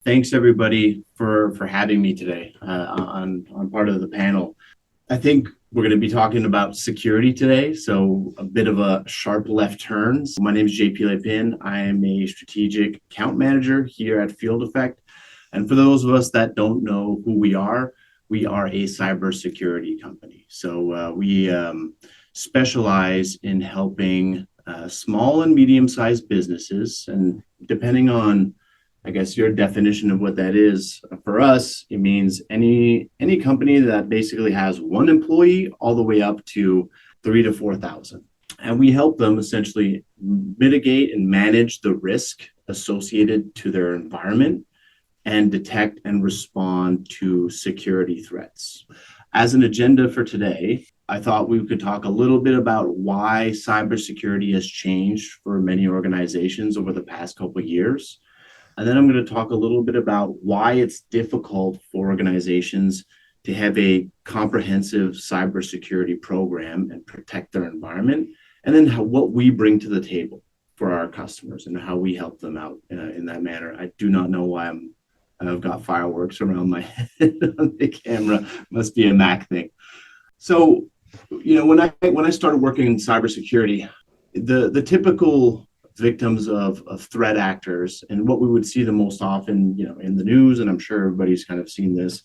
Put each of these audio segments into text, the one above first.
Thanks everybody for having me today on part of the panel. I think we're going to be talking about security today, so a bit of a sharp left turn. My name is JP Lepine. I am a strategic account manager here at Field Effect. And for those of us that don't know who we are a cybersecurity company. So we specialize in helping small and medium-sized businesses, and depending on I guess your definition of what that is, for us, it means any company that basically has one employee all the way up to 3 to 4,000. And we help them essentially mitigate and manage the risk associated to their environment and detect and respond to security threats. As an agenda for today, I thought we could talk a little bit about why cybersecurity has changed for many organizations over the past couple of years. And then I'm going to talk a little bit about why it's difficult for organizations to have a comprehensive cybersecurity program and protect their environment, and then what we bring to the table for our customers and how we help them out in that manner. I do not know why I've got fireworks around my head on the camera. Must be a Mac thing. So, when I started working in cybersecurity, the typical victims of threat actors, and what we would see the most often, in the news, and I'm sure everybody's kind of seen this,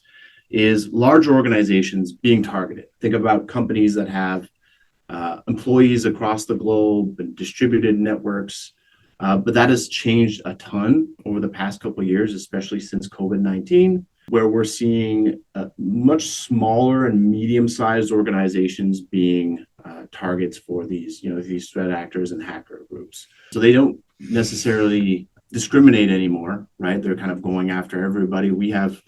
is large organizations being targeted. Think about companies that have employees across the globe and distributed networks, but that has changed a ton over the past couple of years, especially since COVID-19, where we're seeing much smaller and medium-sized organizations being targets for these threat actors and hacker groups. So they don't necessarily discriminate anymore, right? They're kind of going after everybody. We have,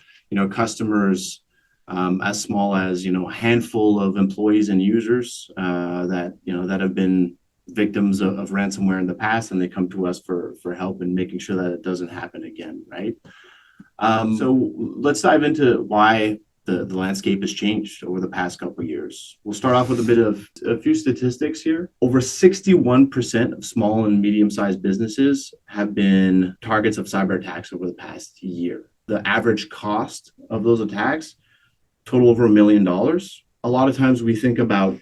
customers as small as, a handful of employees and users that have been victims of ransomware in the past, and they come to us for help in making sure that it doesn't happen again, right? So let's dive into why the landscape has changed over the past couple of years. We'll start off with a few statistics here. Over 61% of small and medium-sized businesses have been targets of cyber attacks over the past year. The average cost of those attacks total over $1 million. A lot of times we think about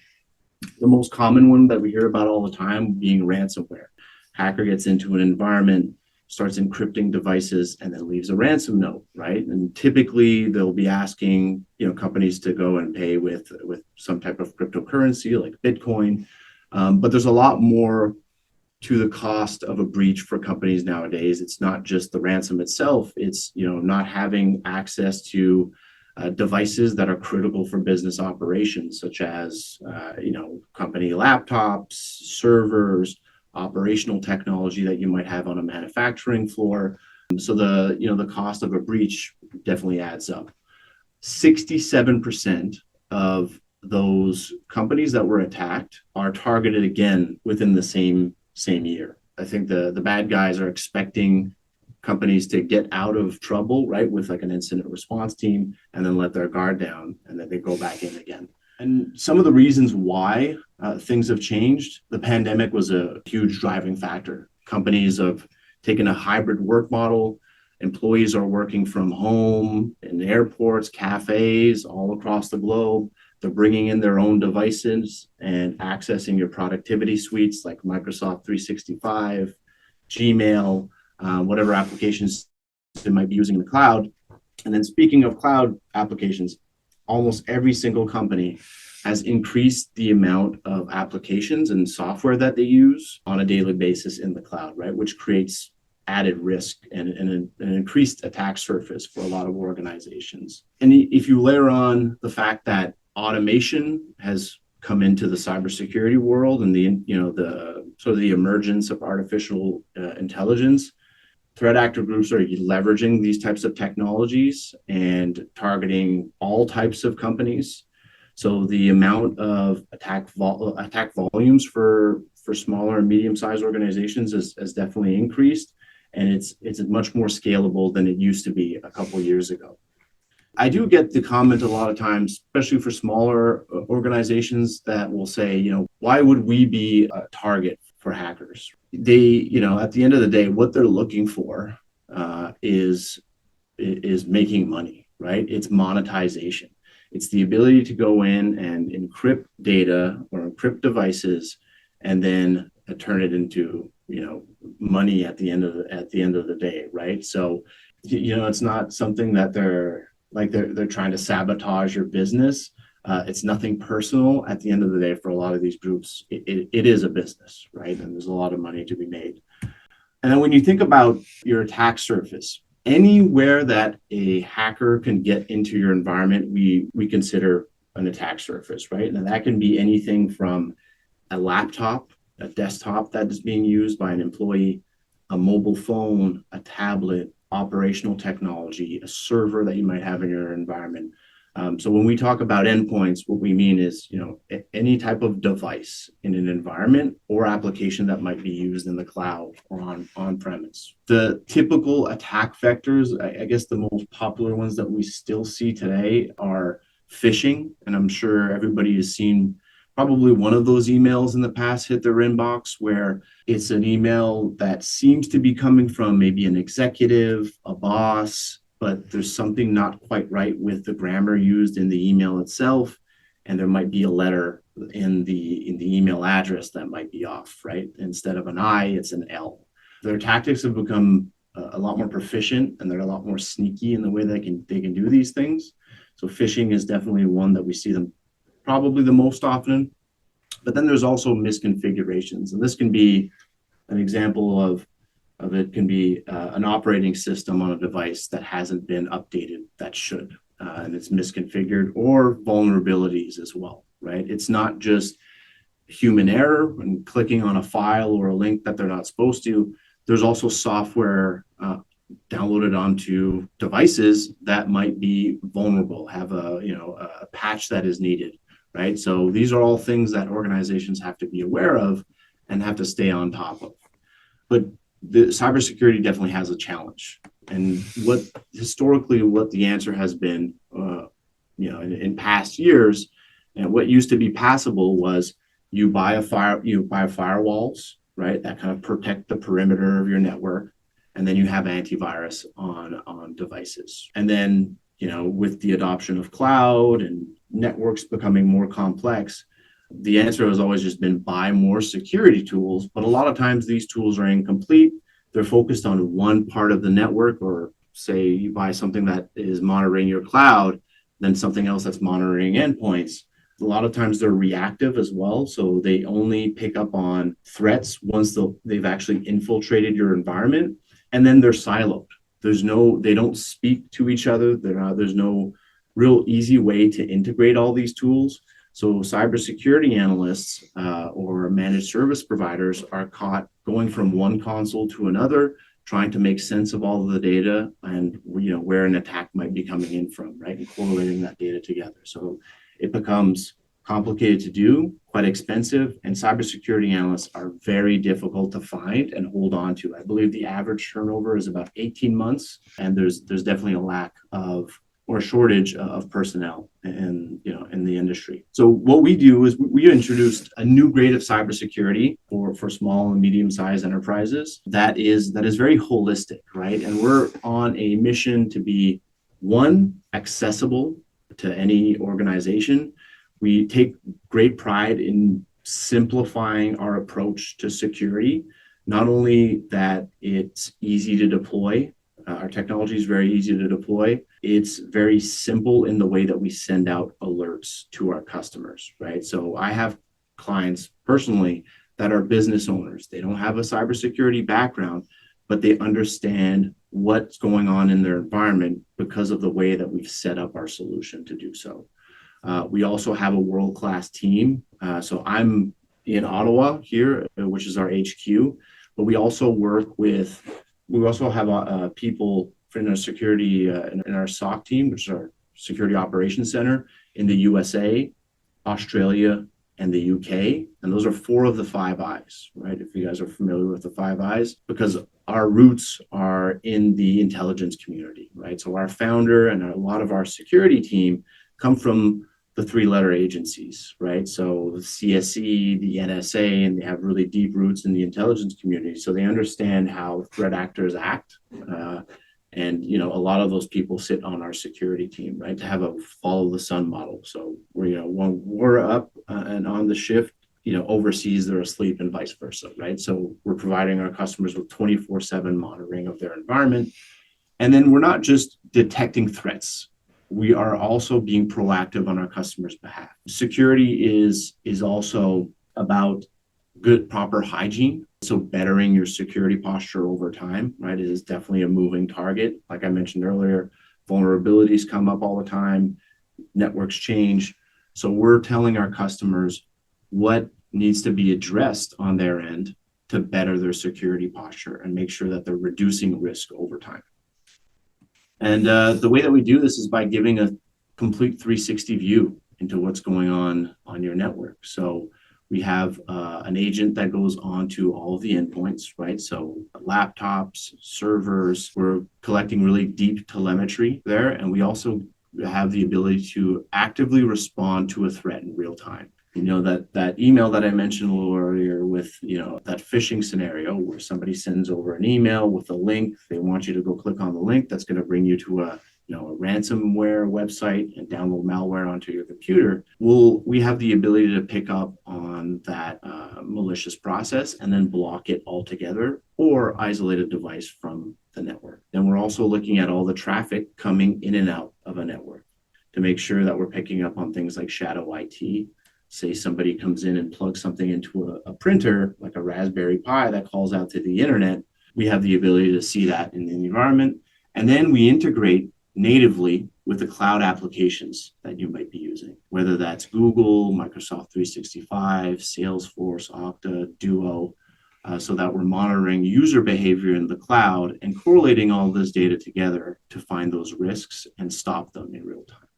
the most common one that we hear about all the time being ransomware. Hacker gets into an environment, starts encrypting devices, and then leaves a ransom note, right? And typically they'll be asking, companies to go and pay with some type of cryptocurrency like Bitcoin. But there's a lot more to the cost of a breach for companies nowadays. It's not just the ransom itself. It's, not having access to devices that are critical for business operations, such as, company laptops, servers, operational technology that you might have on a manufacturing floor. So the cost of a breach definitely adds up. 67% of those companies that were attacked are targeted again within the same year. I think the bad guys are expecting companies to get out of trouble, right, with like an incident response team, and then let their guard down, and then they go back in again. And some of the reasons why things have changed, the pandemic was a huge driving factor. Companies have taken a hybrid work model. Employees are working from home, in airports, cafes, all across the globe. They're bringing in their own devices and accessing your productivity suites like Microsoft 365, Gmail, whatever applications they might be using in the cloud. And then speaking of cloud applications, almost every single company has increased the amount of applications and software that they use on a daily basis in the cloud, right? Which creates added risk and an increased attack surface for a lot of organizations. And if you layer on the fact that automation has come into the cybersecurity world and the emergence of artificial intelligence, threat actor groups are leveraging these types of technologies and targeting all types of companies. So the amount of attack volumes for smaller and medium-sized organizations has definitely increased, and it's much more scalable than it used to be a couple of years ago. I do get the comment a lot of times, especially for smaller organizations, that will say, why would we be a target for hackers? They, at the end of the day, what they're looking for is is making money, right? It's monetization. It's the ability to go in and encrypt data or encrypt devices, and then turn it into money at the end of the day, right? So it's not something that they're trying to sabotage your business. It's nothing personal. At the end of the day, for a lot of these groups, it is a business, right? And there's a lot of money to be made. And then when you think about your attack surface, anywhere that a hacker can get into your environment, we consider an attack surface, right? And that can be anything from a laptop, a desktop that is being used by an employee, a mobile phone, a tablet, operational technology, a server that you might have in your environment. So when we talk about endpoints, what we mean is, any type of device in an environment or application that might be used in the cloud or on premise. The typical attack vectors, I guess the most popular ones that we still see today are phishing. And I'm sure everybody has seen probably one of those emails in the past hit their inbox, where it's an email that seems to be coming from maybe an executive, a boss, but there's something not quite right with the grammar used in the email itself, and there might be a letter in the email address that might be off, right? Instead of an I, it's an L. Their tactics have become a lot more proficient, and they're a lot more sneaky in the way they can do these things. So phishing is definitely one that we see them probably the most often. But then there's also misconfigurations, and this can be an example of it can be an operating system on a device that hasn't been updated that should, and it's misconfigured, or vulnerabilities as well, right? It's not just human error and clicking on a file or a link that they're not supposed to. There's also software downloaded onto devices that might be vulnerable, have a patch that is needed, right? So these are all things that organizations have to be aware of and have to stay on top of. But the cybersecurity definitely has a challenge. And what the answer has been, in past years, and what used to be passable was you buy firewalls, right, that kind of protect the perimeter of your network, and then you have antivirus on devices. And then, with the adoption of cloud and networks becoming more complex, the answer has always just been buy more security tools, but a lot of times these tools are incomplete. They're focused on one part of the network, or say you buy something that is monitoring your cloud, then something else that's monitoring endpoints. A lot of times they're reactive as well. So they only pick up on threats once they've actually infiltrated your environment, and then they're siloed. They don't speak to each other. There's no real easy way to integrate all these tools. So cybersecurity analysts or managed service providers are caught going from one console to another, trying to make sense of all of the data and where an attack might be coming in from, right? And correlating that data together. So it becomes complicated to do, quite expensive, and cybersecurity analysts are very difficult to find and hold on to. I believe the average turnover is about 18 months, and there's definitely a lack of or shortage of personnel in the industry. So what we do is we introduced a new grade of cybersecurity for small and medium-sized enterprises that is very holistic, right? And we're on a mission to be, one, accessible to any organization. We take great pride in simplifying our approach to security, not only that it's easy to deploy. Our technology is very easy to deploy. It's very simple in the way that we send out alerts to our customers, right? So I have clients personally that are business owners. They don't have a cybersecurity background, but they understand what's going on in their environment because of the way that we've set up our solution to do so. We also have a world-class team. So I'm in Ottawa here, which is our HQ, but we also have people in our security, in our SOC team, which is our Security Operations Center, in the USA, Australia, and the UK. And those are 4 of the 5 Eyes, right? If you guys are familiar with the 5 Eyes, because our roots are in the intelligence community, right? So our founder and a lot of our security team come from the 3-letter agencies, right? So the CSE, the NSA, and they have really deep roots in the intelligence community. So they understand how threat actors act. And, a lot of those people sit on our security team, right, to have a follow the sun model. So when we're up and on the shift, overseas they're asleep and vice versa, right? So we're providing our customers with 24/7 monitoring of their environment. And then we're not just detecting threats. We are also being proactive on our customers' behalf. Security is also about good, proper hygiene. So bettering your security posture over time, right? It is definitely a moving target. Like I mentioned earlier, vulnerabilities come up all the time, networks change. So we're telling our customers what needs to be addressed on their end to better their security posture and make sure that they're reducing risk over time. And the way that we do this is by giving a complete 360 view into what's going on your network. So we have an agent that goes on to all of the endpoints, right? So laptops, servers, we're collecting really deep telemetry there. And we also have the ability to actively respond to a threat in real time. That email that I mentioned a little earlier with, that phishing scenario where somebody sends over an email with a link, they want you to go click on the link that's going to bring you to a ransomware website and download malware onto your computer. We have the ability to pick up on that malicious process and then block it altogether or isolate a device from the network. Then we're also looking at all the traffic coming in and out of a network to make sure that we're picking up on things like shadow IT. Say somebody comes in and plugs something into a printer, like a Raspberry Pi that calls out to the internet. We have the ability to see that in the environment. And then we integrate natively with the cloud applications that you might be using, whether that's Google, Microsoft 365, Salesforce, Okta, Duo, so that we're monitoring user behavior in the cloud and correlating all this data together to find those risks and stop them in real time.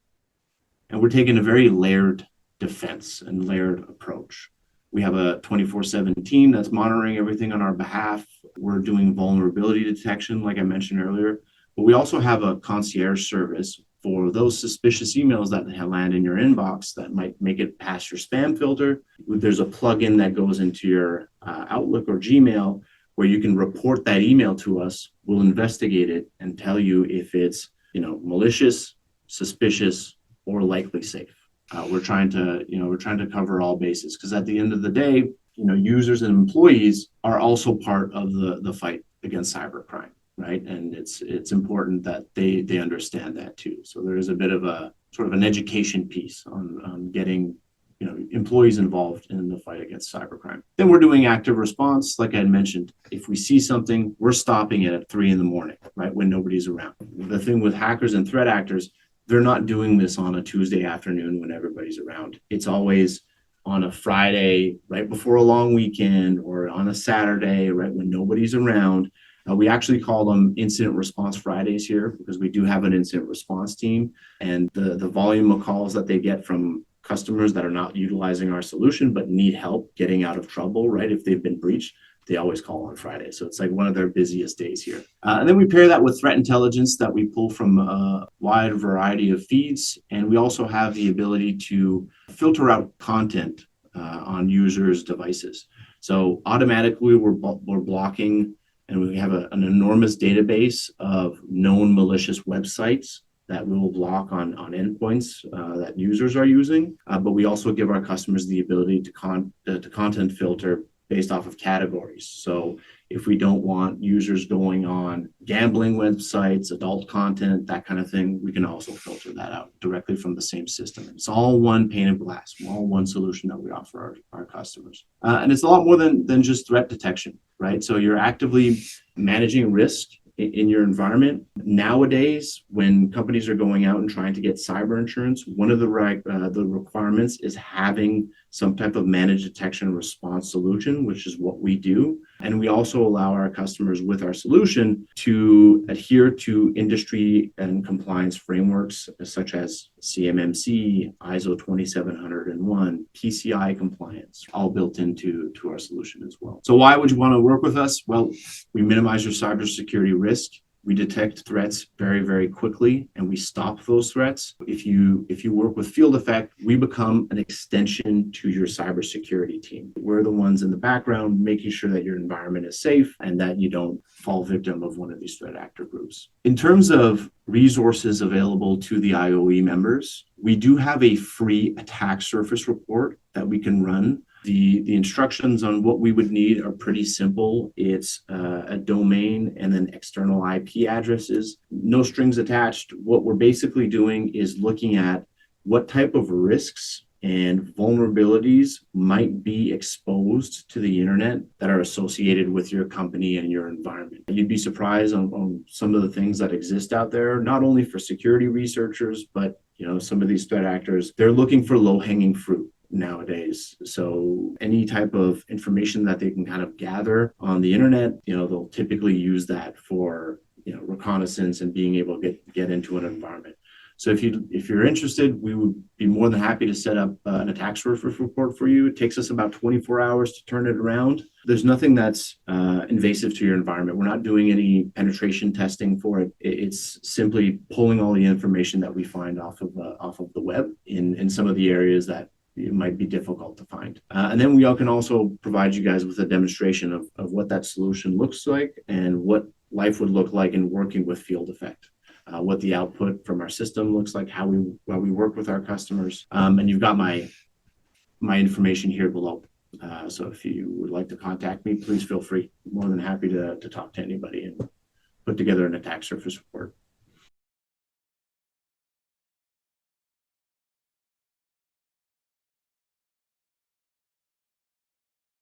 And we're taking a very layered defense and layered approach. We have a 24/7 team that's monitoring everything on our behalf. We're doing vulnerability detection, like I mentioned earlier, but we also have a concierge service for those suspicious emails that land in your inbox that might make it past your spam filter. There's a plugin that goes into your Outlook or Gmail where you can report that email to us. We'll investigate it and tell you if it's malicious, suspicious, or likely safe. We're trying to cover all bases because at the end of the day, users and employees are also part of the fight against cybercrime, right? And it's important that they understand that too. So there is a bit of a sort of an education piece on getting employees involved in the fight against cybercrime. Then we're doing active response, like I had mentioned. If we see something, we're stopping it at 3 a.m, right, when nobody's around. The thing with hackers and threat actors, they're not doing this on a Tuesday afternoon when everybody's around. It's always on a Friday, right before a long weekend, or on a Saturday, right when nobody's around. We actually call them Incident Response Fridays here because we do have an incident response team, and the volume of calls that they get from customers that are not utilizing our solution but need help getting out of trouble, right, if they've been breached, they always call on Friday. So it's like one of their busiest days here. And then we pair that with threat intelligence that we pull from a wide variety of feeds. And we also have the ability to filter out content on users' devices. So automatically we're blocking, and we have an enormous database of known malicious websites that we will block on endpoints that users are using. But we also give our customers the ability to content filter based off of categories. So if we don't want users going on gambling websites, adult content, that kind of thing, we can also filter that out directly from the same system. It's all one pane of glass, all one solution that we offer our customers. And it's a lot more than just threat detection, right? So you're actively managing risk in your environment. Nowadays, when companies are going out and trying to get cyber insurance, one of the requirements is having some type of managed detection and response solution, which is what we do. And we also allow our customers with our solution to adhere to industry and compliance frameworks such as CMMC, ISO 27001, PCI compliance, all built into our solution as well. So why would you want to work with us? Well, we minimize your cybersecurity risk. We detect threats very, very quickly, and we stop those threats. If you work with Field Effect, we become an extension to your cybersecurity team. We're the ones in the background making sure that your environment is safe and that you don't fall victim of one of these threat actor groups. In terms of resources available to the IOE members, we do have a free attack surface report that we can run. The instructions on what we would need are pretty simple. It's a domain and then external IP addresses, no strings attached. What we're basically doing is looking at what type of risks and vulnerabilities might be exposed to the internet that are associated with your company and your environment. You'd be surprised on some of the things that exist out there, not only for security researchers, but some of these threat actors, they're looking for low-hanging fruit nowadays. So any type of information that they can kind of gather on the internet, they'll typically use that for reconnaissance and being able to get into an environment. So if you're interested, we would be more than happy to set up an attack surface report for you. It takes us about 24 hours to turn it around. There's nothing that's invasive to your environment. We're not doing any penetration testing for it. It's simply pulling all the information that we find off of the web in some of the areas that it might be difficult to find. And then we can also provide you guys with a demonstration of what that solution looks like and what life would look like in working with Field Effect, what the output from our system looks like, how we work with our customers. And you've got my information here below. So if you would like to contact me, please feel free. I'm more than happy to talk to anybody and put together an attack surface report.